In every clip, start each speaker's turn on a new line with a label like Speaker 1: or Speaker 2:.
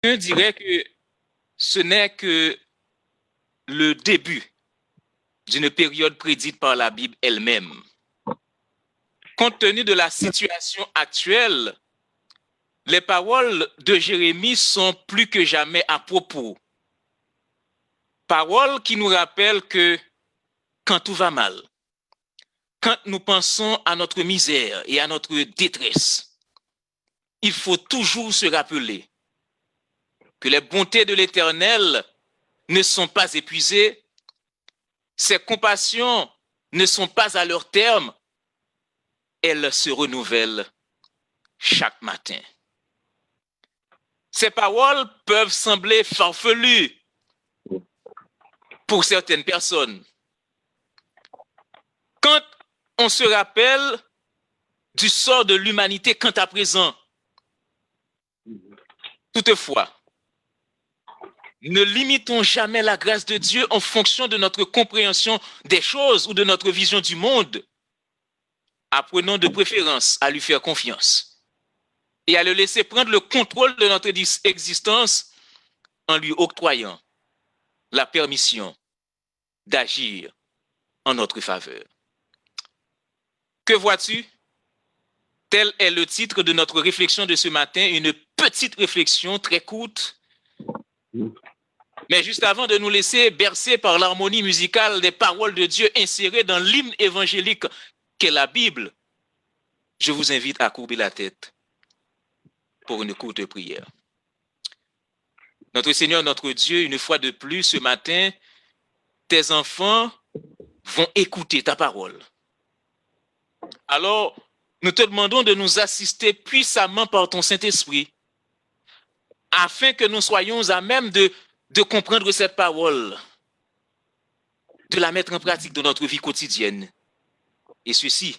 Speaker 1: Je dirais que ce n'est que le début d'une période prédite par la Bible elle-même. Compte tenu de la situation actuelle, les paroles de Jérémie sont plus que jamais à propos. Paroles qui nous rappellent que quand tout va mal, quand nous pensons à notre misère et à notre détresse, il faut toujours se rappeler que les bontés de l'Éternel ne sont pas épuisées, ses compassions ne sont pas à leur terme, elles se renouvellent chaque matin. Ces paroles peuvent sembler farfelues pour certaines personnes. Quand on se rappelle du sort de l'humanité quant à présent, toutefois, ne limitons jamais la grâce de Dieu en fonction de notre compréhension des choses ou de notre vision du monde. Apprenons de préférence à lui faire confiance et à le laisser prendre le contrôle de notre existence en lui octroyant la permission d'agir en notre faveur. Que vois-tu? Tel est le titre de notre réflexion de ce matin, une petite réflexion très courte. Mais juste avant de nous laisser bercer par l'harmonie musicale des paroles de Dieu insérées dans l'hymne évangélique qu'est la Bible, je vous invite à courber la tête pour une courte prière. Notre Seigneur, notre Dieu, une fois de plus ce matin, tes enfants vont écouter ta parole. Alors, nous te demandons de nous assister puissamment par ton Saint-Esprit, afin que nous soyons à même de comprendre cette parole, de la mettre en pratique dans notre vie quotidienne, et ceci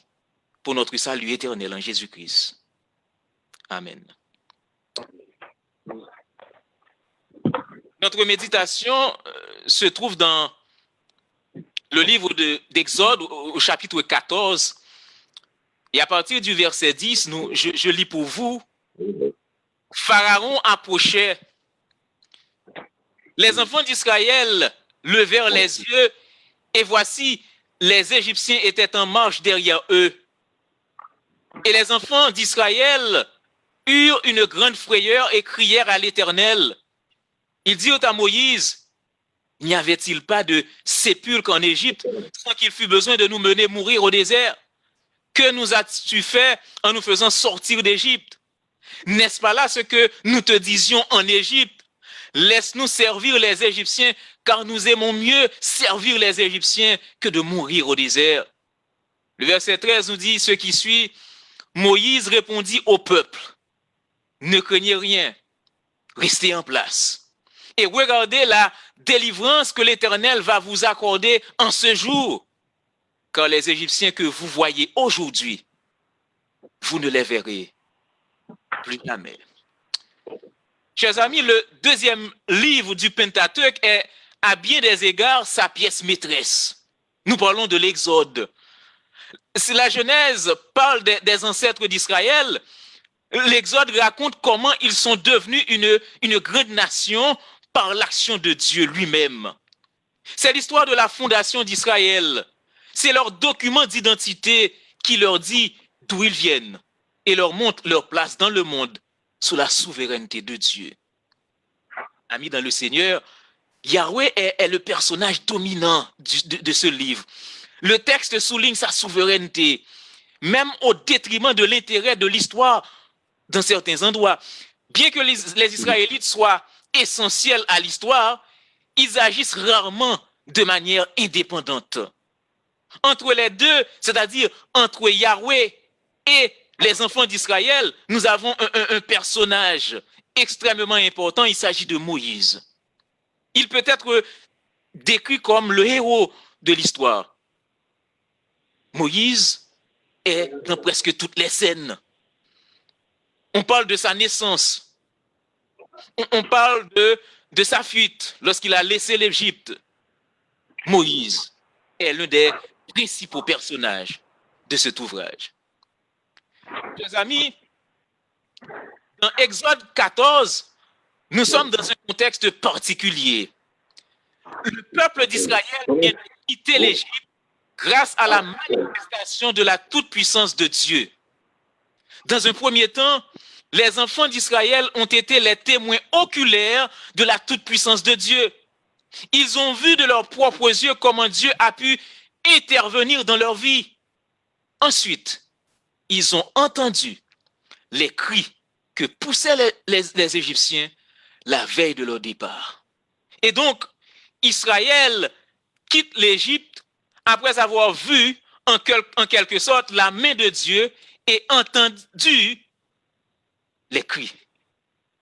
Speaker 1: pour notre salut éternel en Jésus-Christ. Amen. Notre méditation se trouve dans le livre d'Exode au chapitre 14, et à partir du verset 10, je lis pour vous. Pharaon approchait. Les enfants d'Israël levèrent les yeux et voici, les Égyptiens étaient en marche derrière eux. Et les enfants d'Israël eurent une grande frayeur et crièrent à l'Éternel. Ils dirent à Moïse, n'y avait-il pas de sépulcre en Égypte sans qu'il fût besoin de nous mener mourir au désert? Que nous as-tu fait en nous faisant sortir d'Égypte? N'est-ce pas là ce que nous te disions en Égypte? Laisse-nous servir les Égyptiens, car nous aimons mieux servir les Égyptiens que de mourir au désert. Le verset 13 nous dit ce qui suit. Moïse répondit au peuple, ne craignez rien, restez en place. Et regardez la délivrance que l'Éternel va vous accorder en ce jour. Car les Égyptiens que vous voyez aujourd'hui, vous ne les verrez plus jamais. Chers amis, le deuxième livre du Pentateuque est à bien des égards sa pièce maîtresse. Nous parlons de l'Exode. Si la Genèse parle des ancêtres d'Israël, l'Exode raconte comment ils sont devenus une grande nation par l'action de Dieu lui-même. C'est l'histoire de la fondation d'Israël. C'est leur document d'identité qui leur dit d'où ils viennent et leur montre leur place dans le monde sous la souveraineté de Dieu. Amis dans le Seigneur, Yahweh est le personnage dominant de ce livre. Le texte souligne sa souveraineté, même au détriment de l'intérêt de l'histoire dans certains endroits. Bien que les Israélites soient essentiels à l'histoire, ils agissent rarement de manière indépendante. Entre les deux, c'est-à-dire entre Yahweh et les enfants d'Israël, nous avons un personnage extrêmement important, il s'agit de Moïse. Il peut être décrit comme le héros de l'histoire. Moïse est dans presque toutes les scènes. On parle de sa naissance. On parle de sa fuite lorsqu'il a laissé l'Égypte. Moïse est l'un des principaux personnages de cet ouvrage. Chers amis, dans Exode 14, Nous sommes dans un contexte particulier. Le peuple d'Israël vient de quitter l'Égypte grâce à la manifestation de la toute-puissance de Dieu. Dans un premier temps, les enfants d'Israël ont été les témoins oculaires de la toute-puissance de Dieu. Ils ont vu de leurs propres yeux comment Dieu a pu intervenir dans leur vie. Ensuite, ils ont entendu les cris que poussaient les Égyptiens la veille de leur départ. Et donc, Israël quitte l'Égypte après avoir vu en quelque sorte la main de Dieu et entendu les cris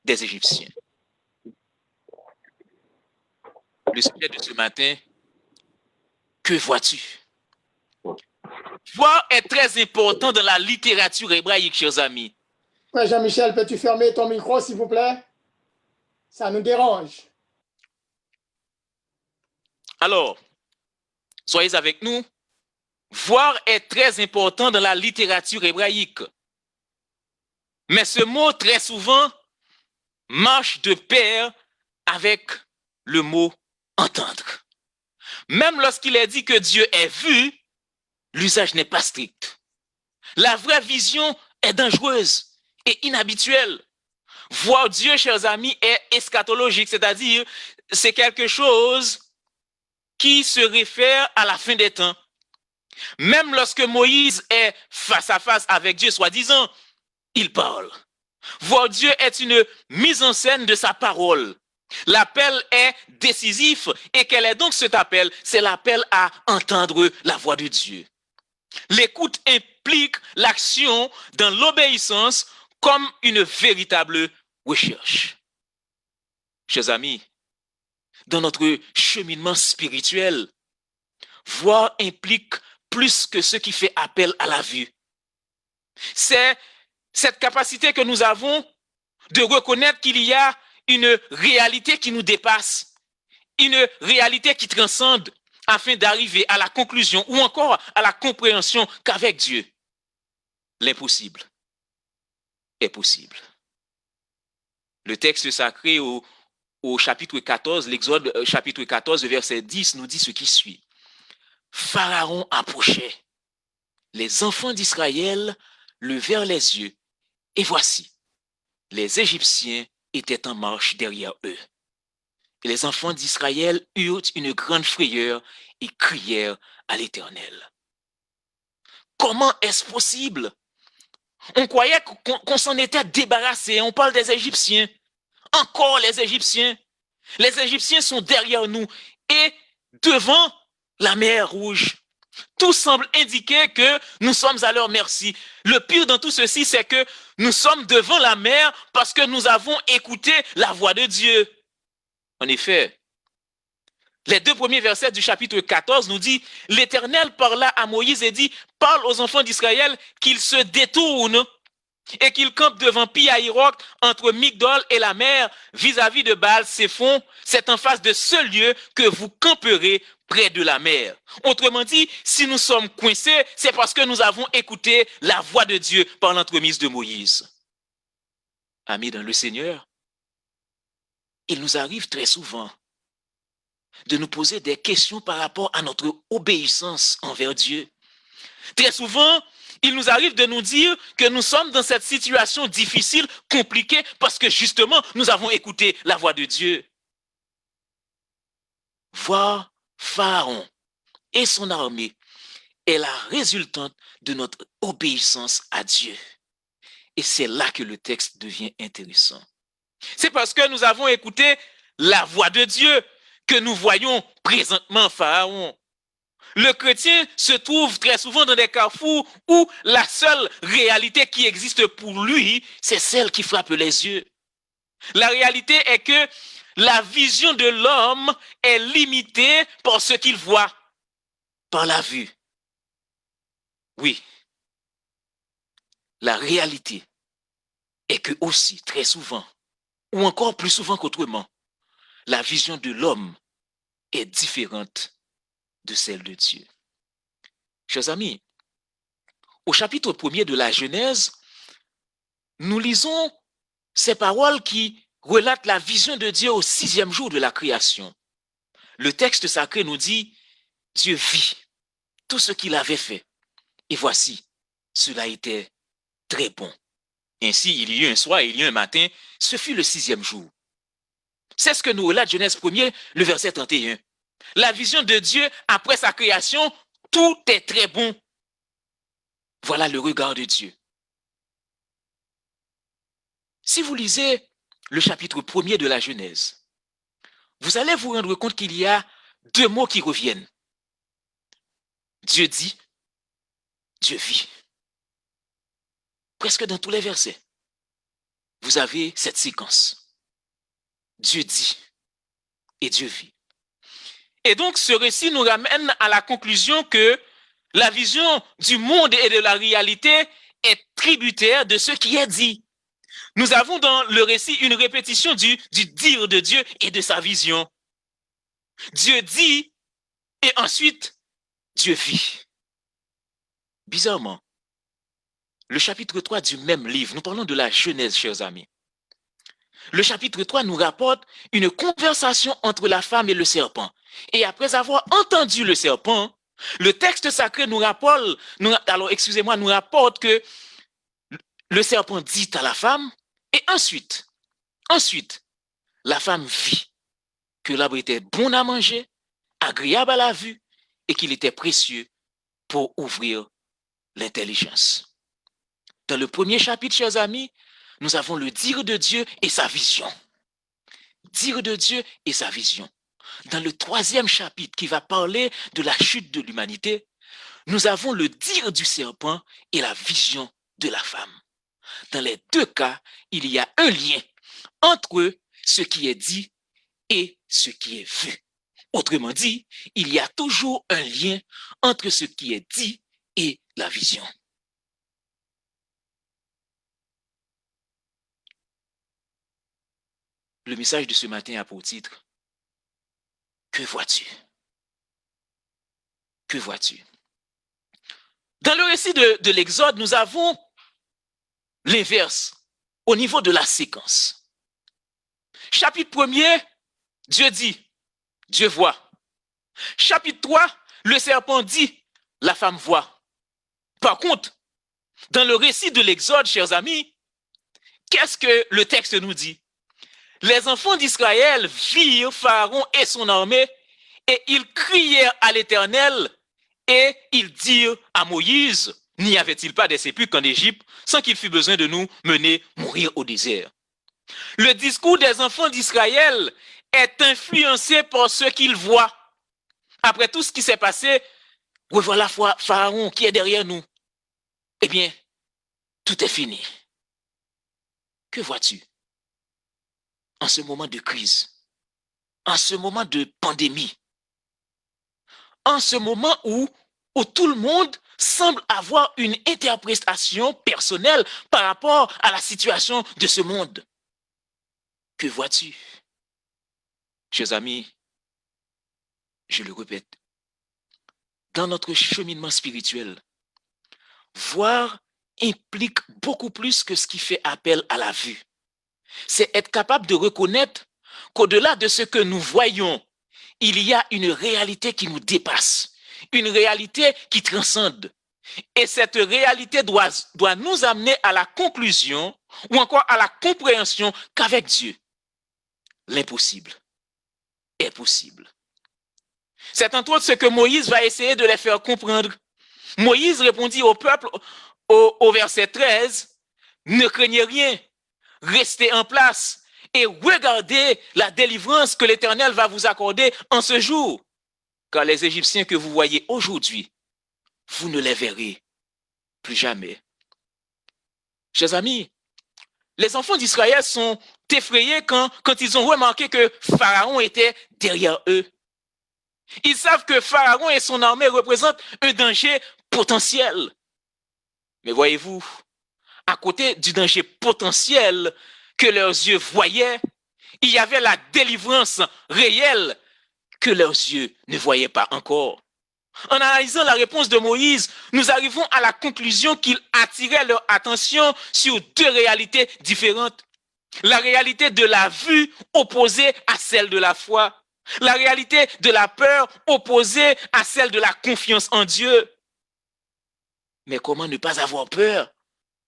Speaker 1: des Égyptiens. Le sujet de ce matin, que vois-tu? Voir est très important dans la littérature hébraïque, chers amis.
Speaker 2: Frère Jean-Michel, peux-tu fermer ton micro, s'il vous plaît? Ça nous dérange.
Speaker 1: Alors, soyez avec nous. Voir est très important dans la littérature hébraïque. Mais ce mot, très souvent, marche de pair avec le mot entendre. Même lorsqu'il est dit que Dieu est vu, l'usage n'est pas strict. La vraie vision est dangereuse et inhabituelle. Voir Dieu, chers amis, est eschatologique, c'est-à-dire c'est quelque chose qui se réfère à la fin des temps. Même lorsque Moïse est face à face avec Dieu, soi-disant, il parle. Voir Dieu est une mise en scène de sa parole. L'appel est décisif. Et quel est donc cet appel? C'est l'appel à entendre la voix de Dieu. L'écoute implique l'action dans l'obéissance comme une véritable recherche. Chers amis, dans notre cheminement spirituel, voir implique plus que ce qui fait appel à la vue. C'est cette capacité que nous avons de reconnaître qu'il y a une réalité qui nous dépasse, une réalité qui transcende afin d'arriver à la conclusion ou encore à la compréhension qu'avec Dieu, l'impossible est possible. Le texte sacré au chapitre 14, l'Exode chapitre 14, verset 10 nous dit ce qui suit. Pharaon approchait. Les enfants d'Israël levèrent les yeux et voici, les Égyptiens étaient en marche derrière eux. Et les enfants d'Israël eurent une grande frayeur et crièrent à l'Éternel. Comment est-ce possible? On croyait qu'on s'en était débarrassé. On parle des Égyptiens. Encore les Égyptiens. Les Égyptiens sont derrière nous et devant la mer Rouge. Tout semble indiquer que nous sommes à leur merci. Le pire dans tout ceci, c'est que nous sommes devant la mer parce que nous avons écouté la voix de Dieu. En effet, les 2 premiers versets du chapitre 14 nous disent « L'Éternel parla à Moïse et dit « Parle aux enfants d'Israël qu'ils se détournent et qu'ils campent devant Pi-Hahiroc entre Migdol et la mer vis-à-vis de Baal-Séphon. C'est en face de ce lieu que vous camperez près de la mer. » Autrement dit, si nous sommes coincés, c'est parce que nous avons écouté la voix de Dieu par l'entremise de Moïse. Amis dans le Seigneur, il nous arrive très souvent de nous poser des questions par rapport à notre obéissance envers Dieu. Très souvent, il nous arrive de nous dire que nous sommes dans cette situation difficile, compliquée, parce que justement, nous avons écouté la voix de Dieu. Voir Pharaon et son armée est la résultante de notre obéissance à Dieu. Et c'est là que le texte devient intéressant. C'est parce que nous avons écouté la voix de Dieu que nous voyons présentement Pharaon. Le chrétien se trouve très souvent dans des carrefours où la seule réalité qui existe pour lui, c'est celle qui frappe les yeux. La réalité est que la vision de l'homme est limitée par ce qu'il voit, par la vue. Oui, la réalité est que aussi, très souvent, ou encore plus souvent qu'autrement, la vision de l'homme est différente de celle de Dieu. Chers amis, au chapitre 1er de la Genèse, nous lisons ces paroles qui relate la vision de Dieu au 6e jour de la création. Le texte sacré nous dit, Dieu vit tout ce qu'il avait fait. Et voici, cela était très bon. Ainsi, il y eut un soir, il y eut un matin, ce fut le 6e jour. C'est ce que nous relate Genèse 1er, le verset 31. La vision de Dieu après sa création, tout est très bon. Voilà le regard de Dieu. Si vous lisez le chapitre 1er de la Genèse, vous allez vous rendre compte qu'il y a 2 mots qui reviennent. Dieu dit, Dieu vit. Presque dans tous les versets, vous avez cette séquence. Dieu dit et Dieu vit. Et donc, ce récit nous ramène à la conclusion que la vision du monde et de la réalité est tributaire de ce qui est dit. Nous avons dans le récit une répétition du dire de Dieu et de sa vision. Dieu dit et ensuite Dieu vit. Bizarrement, le chapitre 3 du même livre, nous parlons de la Genèse, chers amis. Le chapitre 3 nous rapporte une conversation entre la femme et le serpent. Et après avoir entendu le serpent, le texte sacré nous rapporte que le serpent dit à la femme, et ensuite, la femme vit que l'arbre était bon à manger, agréable à la vue, et qu'il était précieux pour ouvrir l'intelligence. Dans le premier chapitre, chers amis, nous avons le dire de Dieu et sa vision. Dire de Dieu et sa vision. Dans le 3e chapitre qui va parler de la chute de l'humanité, nous avons le dire du serpent et la vision de la femme. Dans les 2 cas, il y a un lien entre ce qui est dit et ce qui est vu. Autrement dit, il y a toujours un lien entre ce qui est dit et la vision. Le message de ce matin a pour titre « Que vois-tu » ? Que vois-tu ? Dans le récit de l'Exode, nous avons l'inverse au niveau de la séquence. Chapitre 1er, Dieu dit, Dieu voit. Chapitre 3, le serpent dit, la femme voit. Par contre, dans le récit de l'Exode, chers amis, qu'est-ce que le texte nous dit ? Les enfants d'Israël virent Pharaon et son armée et ils crièrent à l'Éternel et ils dirent à Moïse, n'y avait-il pas des sépulcres en Égypte sans qu'il fût besoin de nous mener mourir au désert? Le discours des enfants d'Israël est influencé par ce qu'ils voient. Après tout ce qui s'est passé, revoilà Pharaon qui est derrière nous. Eh bien, tout est fini. Que vois-tu en ce moment de crise, en ce moment de pandémie, en ce moment où tout le monde semble avoir une interprétation personnelle par rapport à la situation de ce monde? Que vois-tu? Chers amis, je le répète, dans notre cheminement spirituel, voir implique beaucoup plus que ce qui fait appel à la vue. C'est être capable de reconnaître qu'au-delà de ce que nous voyons, il y a une réalité qui nous dépasse, une réalité qui transcende. Et cette réalité doit nous amener à la conclusion ou encore à la compréhension qu'avec Dieu, l'impossible est possible. C'est entre autres ce que Moïse va essayer de les faire comprendre. Moïse répondit au peuple au verset 13, « Ne craignez rien, restez en place et regardez la délivrance que l'Éternel va vous accorder en ce jour. Car les Égyptiens que vous voyez aujourd'hui, vous ne les verrez plus jamais. » Chers amis, les enfants d'Israël sont effrayés quand ils ont remarqué que Pharaon était derrière eux. Ils savent que Pharaon et son armée représentent un danger potentiel. Mais voyez-vous, à côté du danger potentiel que leurs yeux voyaient, il y avait la délivrance réelle que leurs yeux ne voyaient pas encore. En analysant la réponse de Moïse, nous arrivons à la conclusion qu'il attirait leur attention sur 2 réalités différentes. La réalité de la vue opposée à celle de la foi. La réalité de la peur opposée à celle de la confiance en Dieu. Mais comment ne pas avoir peur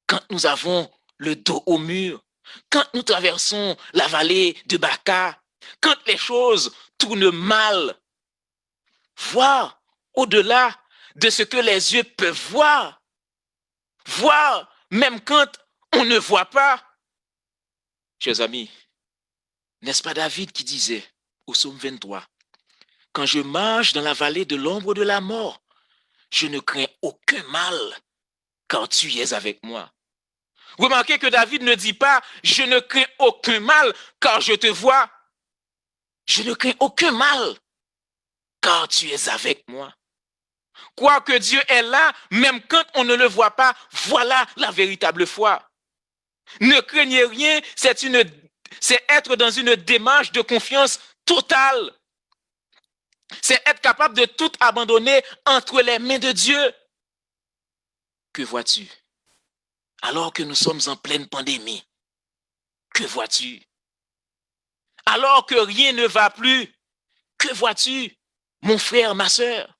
Speaker 1: quand nous avons le dos au mur, quand nous traversons la vallée de Baca, quand les choses tournent mal? Voir au-delà de ce que les yeux peuvent voir. Voir même quand on ne voit pas. Chers amis, n'est-ce pas David qui disait au psaume 23, « Quand je marche dans la vallée de l'ombre de la mort, je ne crains aucun mal, car tu es avec moi. » Remarquez que David ne dit pas, « Je ne crains aucun mal, car je te vois. » Je ne crains aucun mal, car tu es avec moi. Croire que Dieu est là, même quand on ne le voit pas, voilà la véritable foi. Ne craignez rien, c'est être dans une démarche de confiance totale. C'est être capable de tout abandonner entre les mains de Dieu. Que vois-tu? Alors que nous sommes en pleine pandémie, que vois-tu? Alors que rien ne va plus, que vois-tu, mon frère, ma sœur?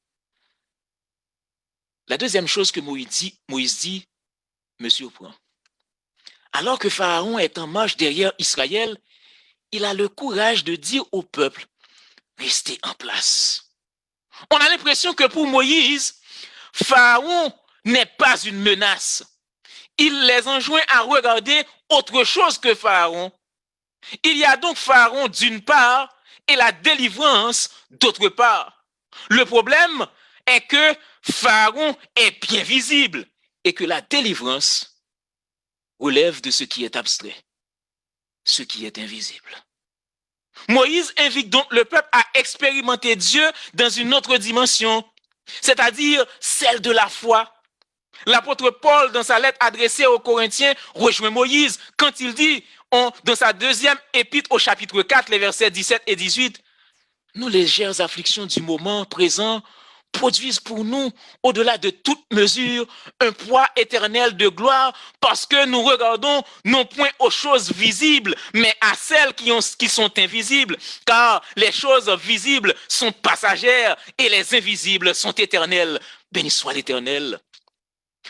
Speaker 1: La deuxième chose que Moïse dit me surprend. Alors que Pharaon est en marche derrière Israël, il a le courage de dire au peuple, restez en place. On a l'impression que pour Moïse, Pharaon n'est pas une menace. Il les enjoint à regarder autre chose que Pharaon. Il y a donc Pharaon d'une part et la délivrance d'autre part. Le problème est que Pharaon est bien visible et que la délivrance relève de ce qui est abstrait, ce qui est invisible. Moïse invite donc le peuple à expérimenter Dieu dans une autre dimension, c'est-à-dire celle de la foi. L'apôtre Paul, dans sa lettre adressée aux Corinthiens, rejoint Moïse quand il dit, dans sa deuxième épître au chapitre 4, les versets 17 et 18, « Nos légères afflictions du moment présent produisent pour nous, au-delà de toute mesure, un poids éternel de gloire parce que nous regardons non point aux choses visibles, mais à celles qui sont invisibles, car les choses visibles sont passagères et les invisibles sont éternelles. » Béni soit l'Éternel.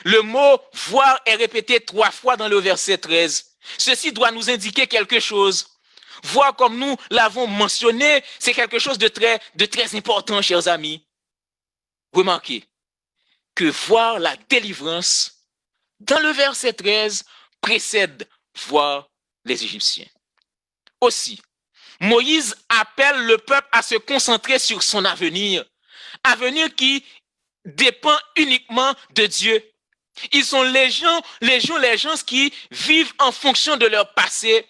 Speaker 1: Le mot « voir » est répété 3 fois dans le verset 13. Ceci doit nous indiquer quelque chose. Voir, comme nous l'avons mentionné, c'est quelque chose de très important, chers amis. Remarquez que voir la délivrance, dans le verset 13, précède voir les Égyptiens. Aussi, Moïse appelle le peuple à se concentrer sur son avenir qui dépend uniquement de Dieu. Ils sont les gens qui vivent en fonction de leur passé.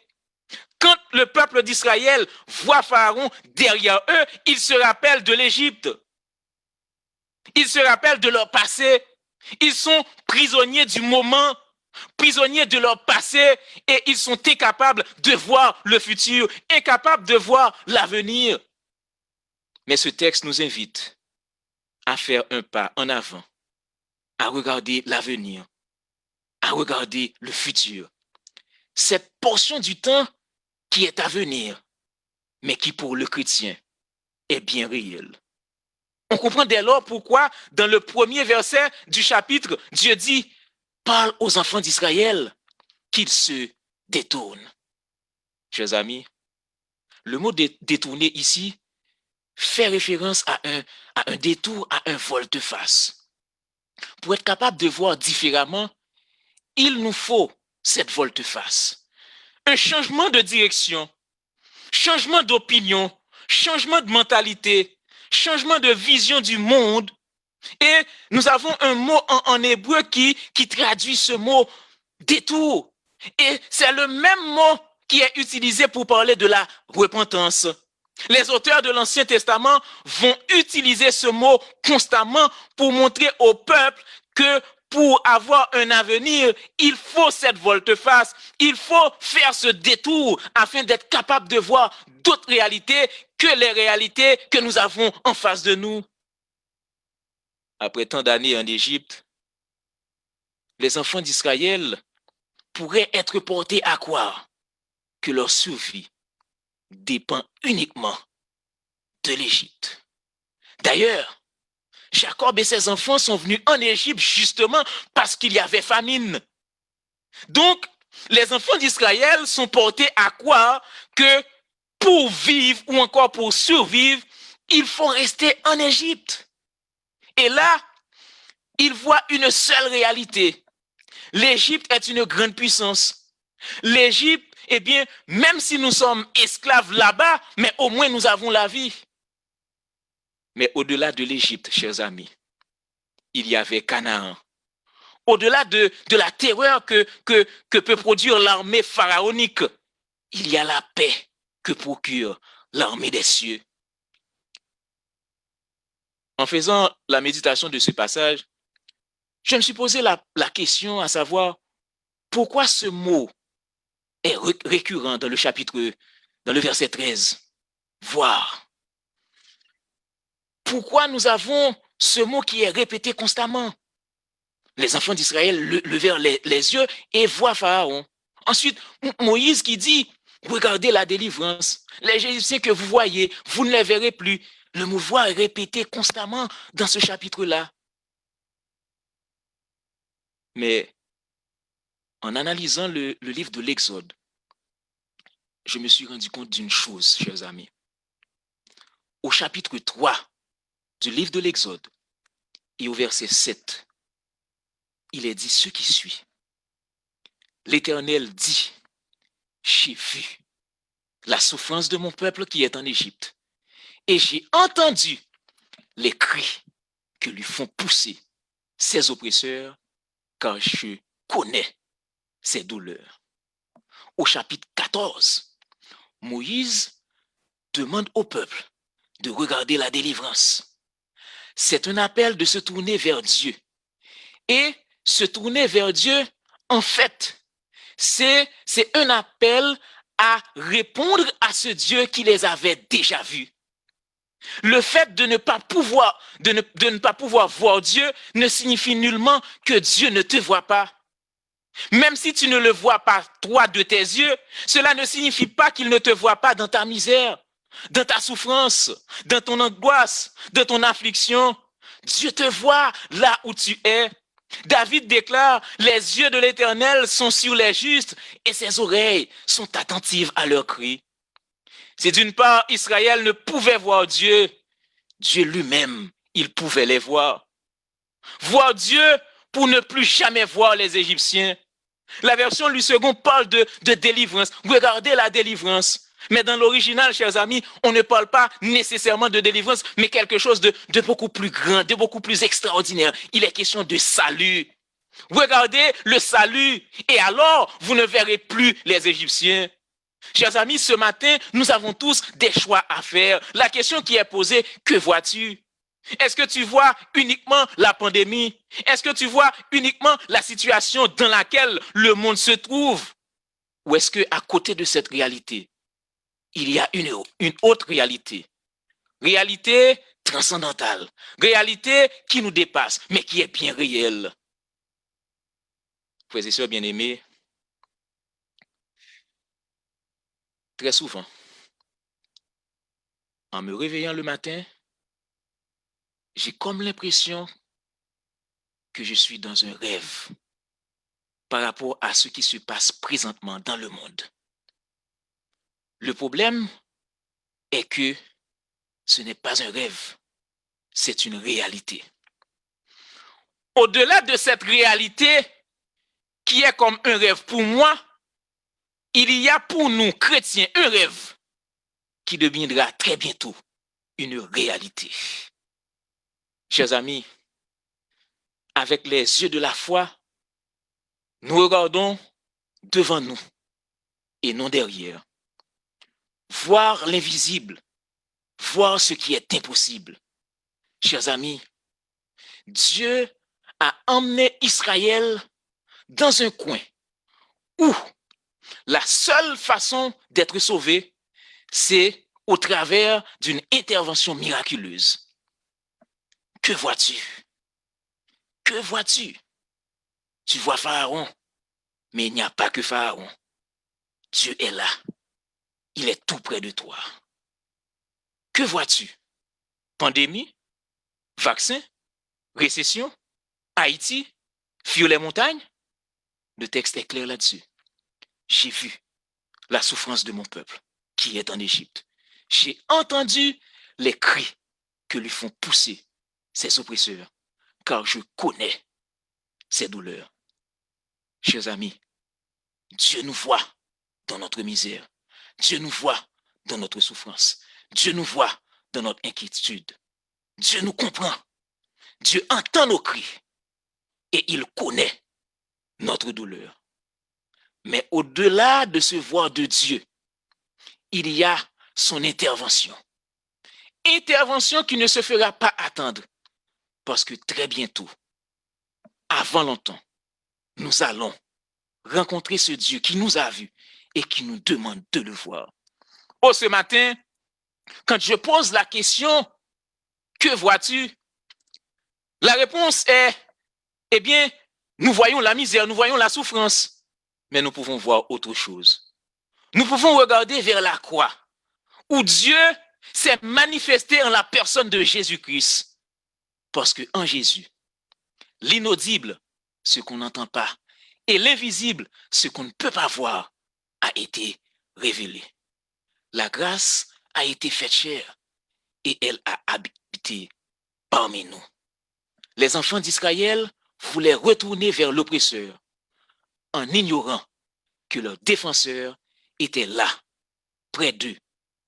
Speaker 1: Quand le peuple d'Israël voit Pharaon derrière eux, ils se rappellent de l'Égypte. Ils se rappellent de leur passé. Ils sont prisonniers du moment, prisonniers de leur passé, et ils sont incapables de voir le futur, incapables de voir l'avenir. Mais ce texte nous invite à faire un pas en avant, à regarder l'avenir, à regarder le futur. Cette portion du temps qui est à venir, mais qui pour le chrétien est bien réelle. On comprend dès lors pourquoi, dans le premier verset du chapitre, Dieu dit, parle aux enfants d'Israël qu'ils se détournent. Chers amis, le mot détourner ici fait référence à un détour, à un volte-face. Pour être capable de voir différemment, il nous faut cette volte-face. Un changement de direction, changement d'opinion, changement de mentalité, changement de vision du monde. Et nous avons un mot en hébreu qui traduit ce mot détour. Et c'est le même mot qui est utilisé pour parler de la repentance. Les auteurs de l'Ancien Testament vont utiliser ce mot constamment pour montrer au peuple que pour avoir un avenir, il faut cette volte-face, il faut faire ce détour afin d'être capable de voir d'autres réalités que les réalités que nous avons en face de nous. Après tant d'années en Égypte, les enfants d'Israël pourraient être portés à quoi? que leur survie dépend uniquement de l'Égypte. D'ailleurs, Jacob et ses enfants sont venus en Égypte justement parce qu'il y avait famine. Donc, les enfants d'Israël sont portés à croire que pour vivre ou encore pour survivre, il faut rester en Égypte. Et là, ils voient une seule réalité. L'Égypte est une grande puissance. L'Égypte, eh bien, même si nous sommes esclaves là-bas, mais au moins nous avons la vie. Mais au-delà de l'Égypte, chers amis, il y avait Canaan. Au-delà de la terreur que peut produire l'armée pharaonique, il y a la paix que procure l'armée des cieux. En faisant la méditation de ce passage, je me suis posé la question à savoir pourquoi ce mot est récurrent dans le chapitre, dans le verset 13. Voir. Pourquoi nous avons ce mot qui est répété constamment? Les enfants d'Israël levèrent les yeux et voient Pharaon. Ensuite, Moïse qui dit, regardez la délivrance. Les Égyptiens que vous voyez, vous ne les verrez plus. Le mot voir est répété constamment dans ce chapitre-là. Mais en analysant le livre de l'Exode, je me suis rendu compte d'une chose, chers amis. Au chapitre 3 du livre de l'Exode et au verset 7, il est dit ce qui suit. L'Éternel dit, j'ai vu la souffrance de mon peuple qui est en Égypte et j'ai entendu les cris que lui font pousser ses oppresseurs car je connais ses douleurs. Au chapitre 14, Moïse demande au peuple de regarder la délivrance. C'est un appel de se tourner vers Dieu. Et se tourner vers Dieu, en fait, c'est un appel à répondre à ce Dieu qui les avait déjà vus. Le fait de ne pas pouvoir voir Dieu ne signifie nullement que Dieu ne te voit pas. Même si tu ne le vois pas toi de tes yeux, cela ne signifie pas qu'il ne te voit pas dans ta misère, dans ta souffrance, dans ton angoisse, dans ton affliction. Dieu te voit là où tu es. David déclare, les yeux de l'Éternel sont sur les justes et ses oreilles sont attentives à leurs cris. Si d'une part Israël ne pouvait voir Dieu, Dieu lui-même, il pouvait les voir. Voir Dieu pour ne plus jamais voir les Égyptiens. La version Louis II parle de délivrance. Regardez la délivrance. Mais dans l'original, chers amis, on ne parle pas nécessairement de délivrance, mais quelque chose de beaucoup plus grand, de beaucoup plus extraordinaire. Il est question de salut. Regardez le salut et alors vous ne verrez plus les Égyptiens. Chers amis, ce matin, nous avons tous des choix à faire. La question qui est posée, que vois-tu? Est-ce que tu vois uniquement la pandémie? Est-ce que tu vois uniquement la situation dans laquelle le monde se trouve? Ou est-ce qu'à côté de cette réalité, il y a une autre réalité? Réalité transcendantale. Réalité qui nous dépasse, mais qui est bien réelle. Frères et sœurs bien-aimés, très souvent, en me réveillant le matin, j'ai comme l'impression que je suis dans un rêve par rapport à ce qui se passe présentement dans le monde. Le problème est que ce n'est pas un rêve, c'est une réalité. Au-delà de cette réalité qui est comme un rêve pour moi, il y a pour nous, chrétiens, un rêve qui deviendra très bientôt une réalité. Chers amis, avec les yeux de la foi, nous regardons devant nous et non derrière. Voir l'invisible, voir ce qui est impossible. Chers amis, Dieu a emmené Israël dans un coin où la seule façon d'être sauvé, c'est au travers d'une intervention miraculeuse. Que vois-tu? Que vois-tu? Tu vois Pharaon, mais il n'y a pas que Pharaon. Dieu est là. il est tout près de toi. Que vois-tu? Pandémie? Vaccin? Récession? Haïti? Fuir les montagnes? Le texte est clair là-dessus. J'ai vu la souffrance de mon peuple qui est en Égypte. J'ai entendu les cris que lui font pousser ses oppresseurs, car je connais ses douleurs. Chers amis, Dieu nous voit dans notre misère. Dieu nous voit dans notre souffrance. Dieu nous voit dans notre inquiétude. Dieu nous comprend. Dieu entend nos cris et il connaît notre douleur. Mais au-delà de ce voir de Dieu, il y a son intervention. Intervention qui ne se fera pas attendre parce que très bientôt, avant longtemps, nous allons rencontrer ce Dieu qui nous a vus et qui nous demande de le voir. Oh, ce matin, quand je pose la question, que vois-tu? La réponse est, eh bien, nous voyons la misère, nous voyons la souffrance, mais nous pouvons voir autre chose. Nous pouvons regarder vers la croix, où Dieu s'est manifesté en la personne de Jésus-Christ. Parce que en Jésus, l'inaudible, ce qu'on n'entend pas, et l'invisible, ce qu'on ne peut pas voir, a été révélé. La grâce a été faite chair et elle a habité parmi nous. Les enfants d'Israël voulaient retourner vers l'oppresseur en ignorant que leur défenseur était là, près d'eux,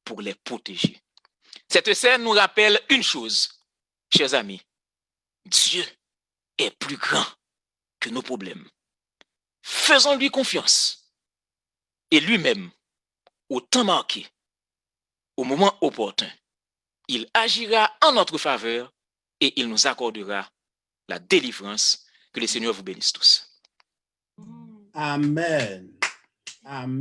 Speaker 1: pour les protéger. Cette scène nous rappelle une chose, chers amis. Dieu est plus grand que nos problèmes. Faisons-lui confiance. Et lui-même, au temps marqué, au moment opportun, il agira en notre faveur et il nous accordera la délivrance. Que le Seigneur vous bénisse tous.
Speaker 3: Amen. Amen.